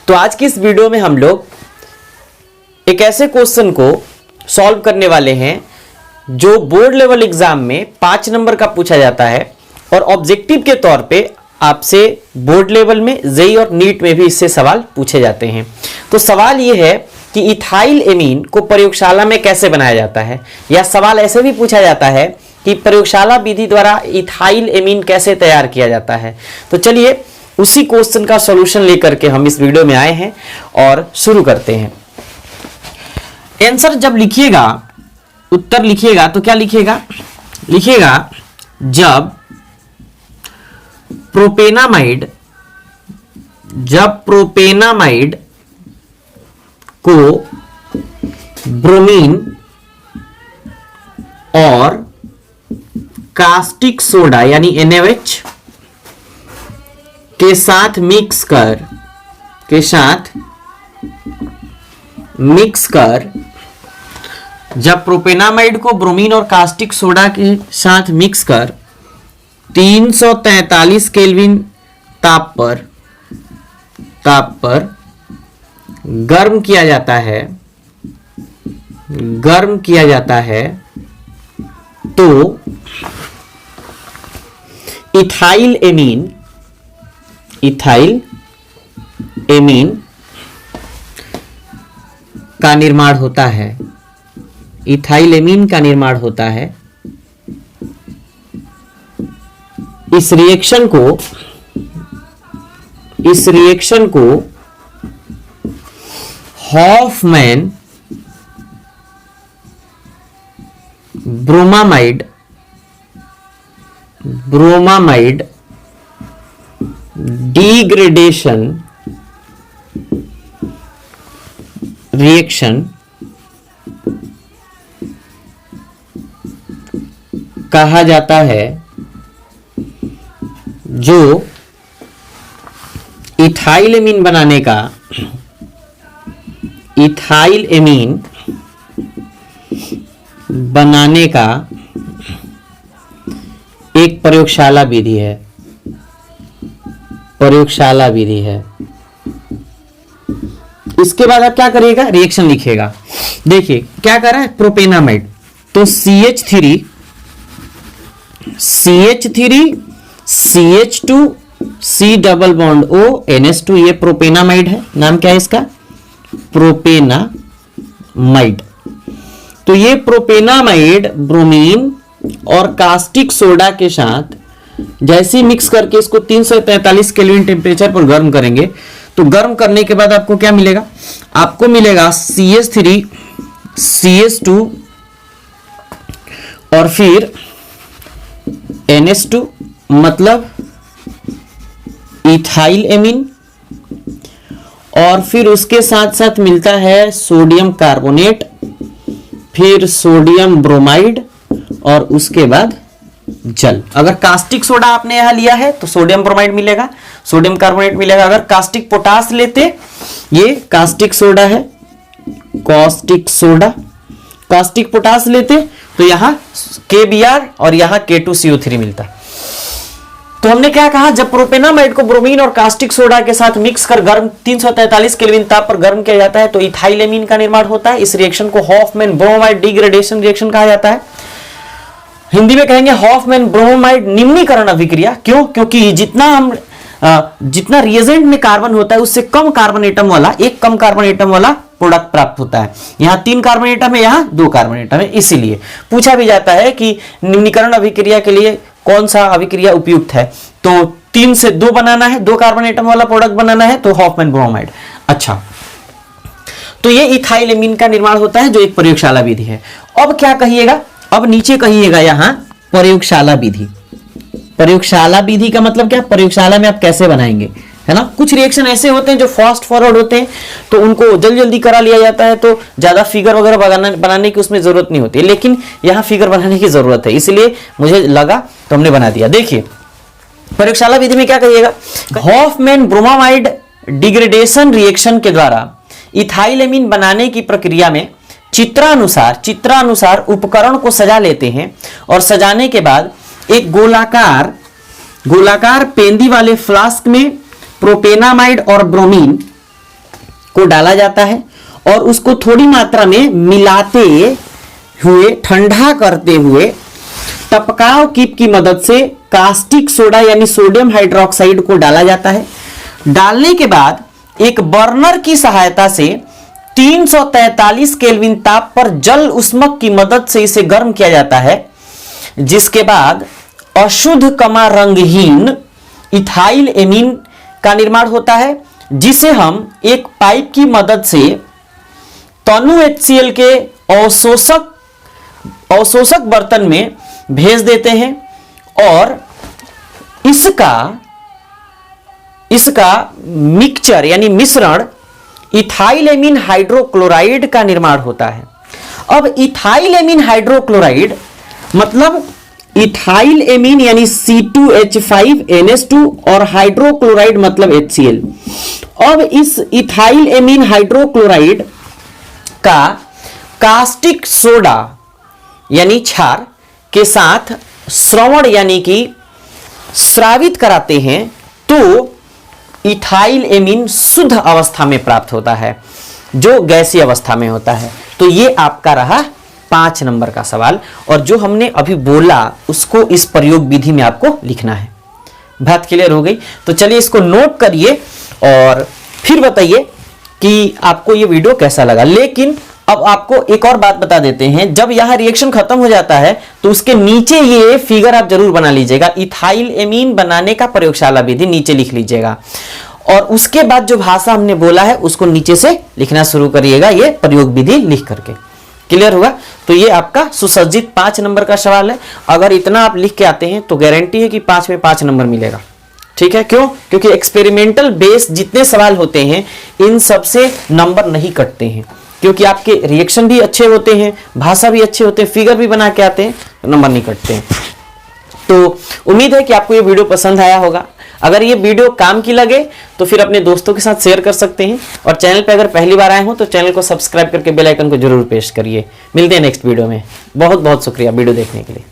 तो आज की इस वीडियो में हम लोग एक ऐसे क्वेश्चन को सॉल्व करने वाले हैं जो बोर्ड लेवल एग्जाम में 5 नंबर का पूछा जाता है और ऑब्जेक्टिव के तौर पे आपसे बोर्ड लेवल में जेईई और नीट में भी इससे सवाल पूछे जाते हैं। तो सवाल ये है कि इथाइल एमीन को प्रयोगशाला में कैसे बनाया जाता है, या सवाल ऐसे भी पूछा जाता है कि प्रयोगशाला विधि द्वारा इथाइल एमीन कैसे तैयार किया जाता है। तो चलिए उसी क्वेश्चन का सॉल्यूशन लेकर के हम इस वीडियो में आए हैं और शुरू करते हैं। आंसर जब लिखिएगा, उत्तर लिखिएगा तो क्या लिखिएगा, जब प्रोपेनामाइड को ब्रोमीन और कास्टिक सोडा यानी NaOH के साथ मिक्स कर जब प्रोपेनामाइड को ब्रोमीन और कास्टिक सोडा के साथ मिक्स कर 343 केल्विन ताप पर गर्म किया जाता है तो इथाइल एमीन का निर्माण होता है। इथाइल एमीन का निर्माण होता है। इस रिएक्शन को हॉफमैन ब्रोमामाइड डिग्रेडेशन रिएक्शन कहा जाता है, जो इथाइल एमीन बनाने का एक प्रयोगशाला विधि है। इसके बाद आप क्या करिएगा, रिएक्शन लिखिएगा। देखिए क्या कर रहा है, प्रोपेनामाइड, तो CH3 CH2 C double bond O NH2, ये प्रोपेनामाइड है। नाम क्या है इसका, प्रोपेनामाइड। तो ये प्रोपेनामाइड ब्रोमीन और कास्टिक सोडा के साथ जैसे ही मिक्स करके इसको 343 केल्विन टेम्परेचर पर गर्म करेंगे, तो गर्म करने के बाद आपको क्या मिलेगा, आपको मिलेगा CH3 CH2 और फिर NH2 मतलब इथाइल एमीन, और फिर उसके साथ साथ मिलता है सोडियम कार्बोनेट, फिर सोडियम ब्रोमाइड और उसके बाद जल। अगर कास्टिक सोडा आपने यहां लिया है तो सोडियम ब्रोमाइड मिलेगा, सोडियम कार्बोनेट मिलेगा। अगर कास्टिक पोटास लेते, ये कास्टिक सोडा है, कास्टिक पोटास लेते तो यहां KBr और यहां K2CO3 मिलता। तो हमने क्या कहा, जब प्रोपेनामाइड को ब्रोमीन और कास्टिक सोडा के साथ मिक्स कर गर्म 343 केल्विन ताप पर गर्म किया जाता है तो इथाइल एमीन का निर्माण होता है। इस रिएक्शन को हॉफमैन ब्रोमाइड डिग्रेडेशन रिएक्शन कहा जाता है। हिंदी में कहेंगे हॉफमैन ब्रोमाइड निम्नीकरण अभिक्रिया। क्यों? क्योंकि जितना रिएजेंट में कार्बन होता है उससे कम कार्बन एटम वाला प्रोडक्ट प्राप्त होता है। यहां 3 कार्बन एटम है, यहां 2 कार्बन एटम है। इसीलिए पूछा भी जाता है कि निम्नीकरण अभिक्रिया के लिए कौन सा अभिक्रिया उपयुक्त है, तो 3 से 2 बनाना है, 2 कार्बन एटम वाला प्रोडक्ट बनाना है तो हॉफमैन ब्रोमाइड। अच्छा, तो ये इथाइल एमीन का निर्माण होता है जो एक प्रयोगशाला विधि है। अब क्या कहिएगा, अब नीचे कहिएगा यहां प्रयोगशाला विधि का मतलब क्या, प्रयोगशाला में आप कैसे बनाएंगे, है ना। कुछ रिएक्शन ऐसे होते हैं जो फास्ट फॉरवर्ड होते हैं तो उनको जल्दी जल्दी करा लिया जाता है, तो ज्यादा फिगर वगैरह बनाने की उसमें जरूरत नहीं होती, लेकिन यहां फिगर बनाने की जरूरत है, इसलिए मुझे लगा तो हमने बना दिया। देखिए प्रयोगशाला विधि में क्या कहिएगा, हॉफमैन ब्रोमामाइड डिग्रेडेशन रिएक्शन के द्वारा इथाइल एमीन बनाने की प्रक्रिया में चित्रानुसार उपकरण को सजा लेते हैं और सजाने के बाद एक गोलाकार पेंदी वाले फ्लास्क में प्रोपेनामाइड और ब्रोमीन को डाला जाता है और उसको थोड़ी मात्रा में मिलाते हुए, ठंडा करते हुए टपकाव कीप की मदद से कास्टिक सोडा यानी सोडियम हाइड्रोक्साइड को डाला जाता है। डालने के बाद एक बर्नर की सहायता से 343 केल्विन ताप पर जल उष्मक की मदद से इसे गर्म किया जाता है, जिसके बाद अशुद्ध कमा रंगहीन इथाइल एमीन का निर्माण होता है, जिसे हम एक पाइप की मदद से तनु HCl के अवशोषक बर्तन में भेज देते हैं और इसका मिक्सचर यानी मिश्रण इथाइल एमीन हाइड्रोक्लोराइड का निर्माण होता है। अब इथाइल एमीन हाइड्रोक्लोराइड मतलब इथाइल एमीन यानी C2H5NH2 और हाइड्रोक्लोराइड मतलब HCl। अब इस इथाइल एमीन हाइड्रोक्लोराइड का कास्टिक सोडा यानी क्षार के साथ श्रवण यानी कि स्रावित कराते हैं तो इथाइल एमीन शुद्ध अवस्था में प्राप्त होता है, जो गैसीय अवस्था में होता है। तो ये आपका रहा 5 नंबर का सवाल, और जो हमने अभी बोला उसको इस प्रयोग विधि में आपको लिखना है। बात क्लियर हो गई? तो चलिए इसको नोट करिए और फिर बताइए कि आपको ये वीडियो कैसा लगा। लेकिन अब आपको एक और बात बता देते हैं, जब यह रिएक्शन खत्म हो जाता है तो उसके नीचे ये फिगर आप जरूर बना लीजिएगा, इथाइल एमीन बनाने का प्रयोगशाला विधि नीचे लिख लीजिएगा, और उसके बाद जो भाषा हमने बोला है उसको नीचे से लिखना शुरू करिएगा, ये प्रयोग विधि लिख करके। क्लियर हुआ? तो ये आपका सुसज्जित 5 नंबर का सवाल है। अगर इतना आप लिख के आते हैं तो गारंटी है कि 5 में 5 नंबर मिलेगा। ठीक है? क्यों? क्योंकि एक्सपेरिमेंटल बेस जितने सवाल होते हैं इन सबसे नंबर नहीं कटते हैं, क्योंकि आपके रिएक्शन भी अच्छे होते हैं, भाषा भी अच्छे होते हैं, फिगर भी बना के आते हैं, नंबर नहीं कटते हैं। तो उम्मीद है कि आपको ये वीडियो पसंद आया होगा। अगर ये वीडियो काम की लगे तो फिर अपने दोस्तों के साथ शेयर कर सकते हैं, और चैनल पे अगर पहली बार आए हो तो चैनल को सब्सक्राइब करके बेल आइकन को जरूर प्रेस करिए। मिलते हैं नेक्स्ट वीडियो में। बहुत बहुत शुक्रिया वीडियो देखने के लिए।